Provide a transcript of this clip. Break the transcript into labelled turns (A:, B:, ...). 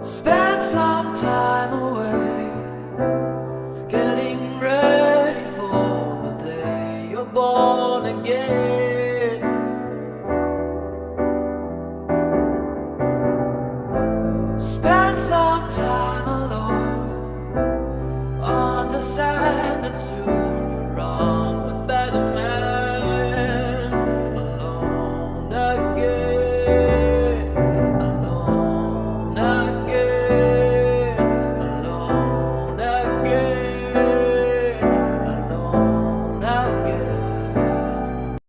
A: Spend some time away, getting ready for the day you're born again. Spend